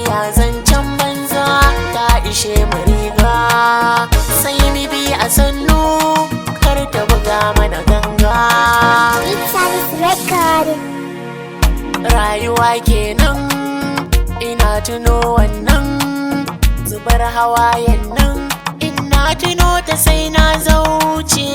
duniya zancen banza ta ishe mu riga, sai ni bi a sannu kar ta buga mana ganga. Rayuwa kenan ina tuno wannan zubar hawayen nan, ina tuno ta sai na zauce.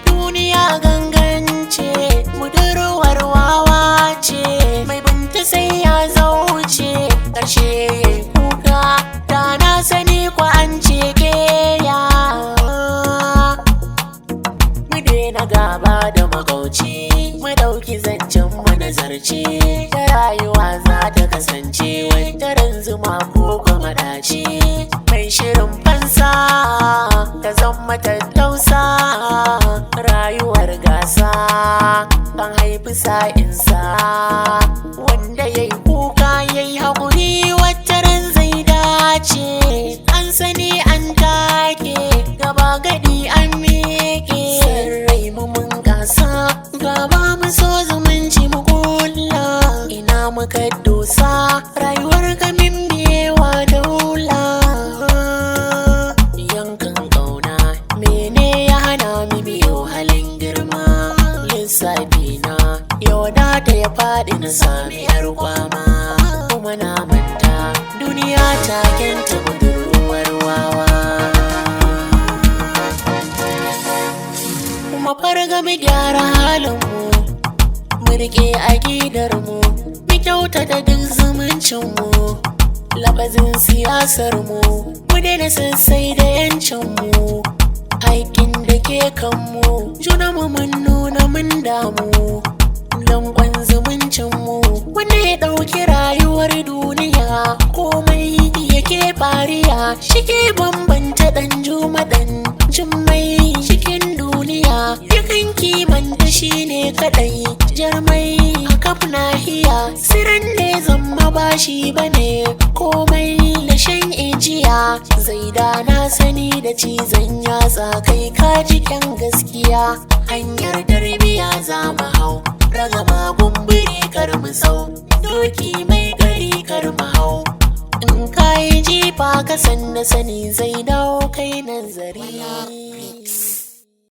Duniya gangance budurwar wawa ce, mai binta sai ya zauce ƙarshe yayi kuka, da na sani kwa an ce keya. Mu daina gaba da magauci, mu ɗauki zancen mu nazarci, ta rayuwa za ta kasance wataran zuma ko kuma ɗaci. Mai shirin fansa ta zama tattausa, rayuwar gasa kan haifi sa'insa. Wanda yayi kuka yayi haƙuri wataran zai dace, an sani an take gaba gadi an miƙe. Sarrai mu mun gasa gaba mu so zumunci mu kulla, ina muka dosa rayuwar gamin biyewa daula. Yankan ƙauna mene ya hana mu biyo halin girma, lissafi na yau da ta ya faɗi na sami yar kwama. Kuma na manta duniya ta kenta budurwar wawa. Kuma farga mu gyara halinmu, mu riƙe aƙidarmu, mu kyautata duk zumuncinmu, lafazin siyasarmu mu daina sassai da yancinmu. Haƙƙin da ke kanmu junanmu mun nuna mun damu, danƙon zumuncinmu wanda ya ɗauki rayuwar duniya komai yake fariya. Shi ke bambanta ɗan juma ɗan jummai cikin duniya, yakan kimanta shi ne kaɗai jarmai a kaf nahiya. Siran ne zama bashi bane komai da shan ijiya, zai da na sani da cizon yatsa kai kaji kyan gaskiya. Hanyar tarbiya za mu hau, ragama gumburi kar mu sau, doki mai gari kar mu hau. In kayi jifa ka san na sani zai dawo.